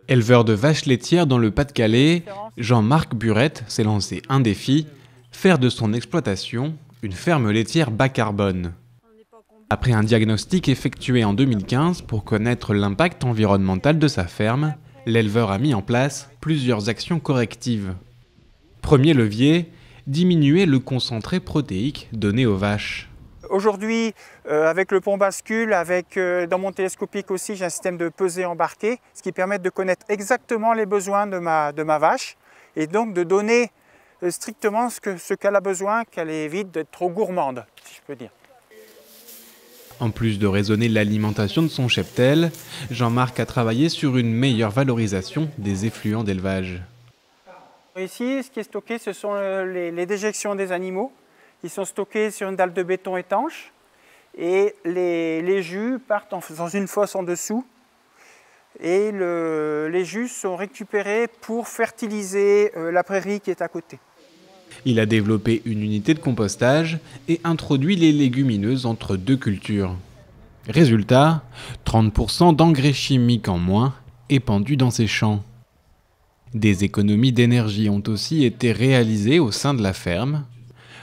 Éleveur de vaches laitières dans le Pas-de-Calais, Jean-Marc Burette s'est lancé un défi, faire de son exploitation une ferme laitière bas carbone. Après un diagnostic effectué en 2015 pour connaître l'impact environnemental de sa ferme, l'éleveur a mis en place plusieurs actions correctives. Premier levier, diminuer le concentré protéique donné aux vaches. Aujourd'hui, avec le pont bascule, dans mon télescopique aussi, j'ai un système de pesée embarqué, ce qui permet de connaître exactement les besoins de ma vache et donc de donner strictement ce qu'elle a besoin, qu'elle évite d'être trop gourmande, si je peux dire. En plus de raisonner l'alimentation de son cheptel, Jean-Marc a travaillé sur une meilleure valorisation des effluents d'élevage. Ici, ce qui est stocké, ce sont les déjections des animaux. Ils sont stockés sur une dalle de béton étanche et les jus partent dans une fosse en dessous. Et les jus sont récupérés pour fertiliser la prairie qui est à côté. Il a développé une unité de compostage et introduit les légumineuses entre deux cultures. Résultat, 30% d'engrais chimiques en moins épandus dans ses champs. Des économies d'énergie ont aussi été réalisées au sein de la ferme.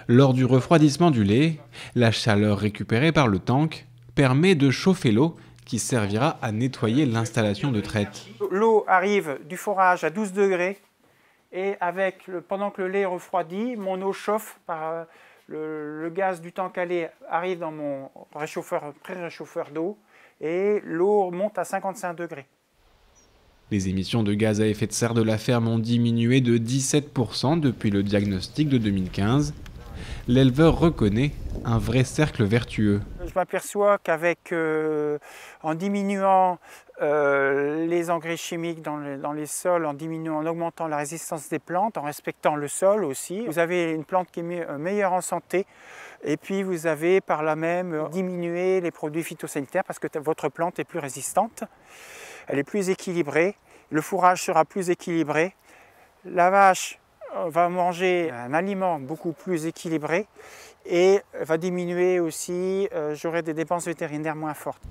Lors du refroidissement du lait, la chaleur récupérée par le tank permet de chauffer l'eau qui servira à nettoyer l'installation de traite. L'eau arrive du forage à 12 degrés et pendant que le lait refroidit, mon eau chauffe par le gaz du tank à lait arrive dans mon pré-réchauffeur d'eau et l'eau monte à 55 degrés. Les émissions de gaz à effet de serre de la ferme ont diminué de 17% depuis le diagnostic de 2015. L'éleveur reconnaît un vrai cercle vertueux. Je m'aperçois en diminuant les engrais chimiques dans les sols, en augmentant la résistance des plantes, en respectant le sol aussi, vous avez une plante qui est meilleure en santé et puis vous avez par là même diminué les produits phytosanitaires parce que votre plante est plus résistante, elle est plus équilibrée, le fourrage sera plus équilibré, la vache va manger un aliment beaucoup plus équilibré et va diminuer aussi, j'aurai des dépenses vétérinaires moins fortes.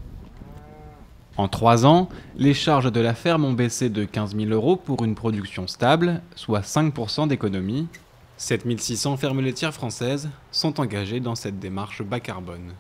En 3 ans, les charges de la ferme ont baissé de 15 000 € pour une production stable, soit 5% d'économie. 7 600 fermes laitières françaises sont engagées dans cette démarche bas carbone.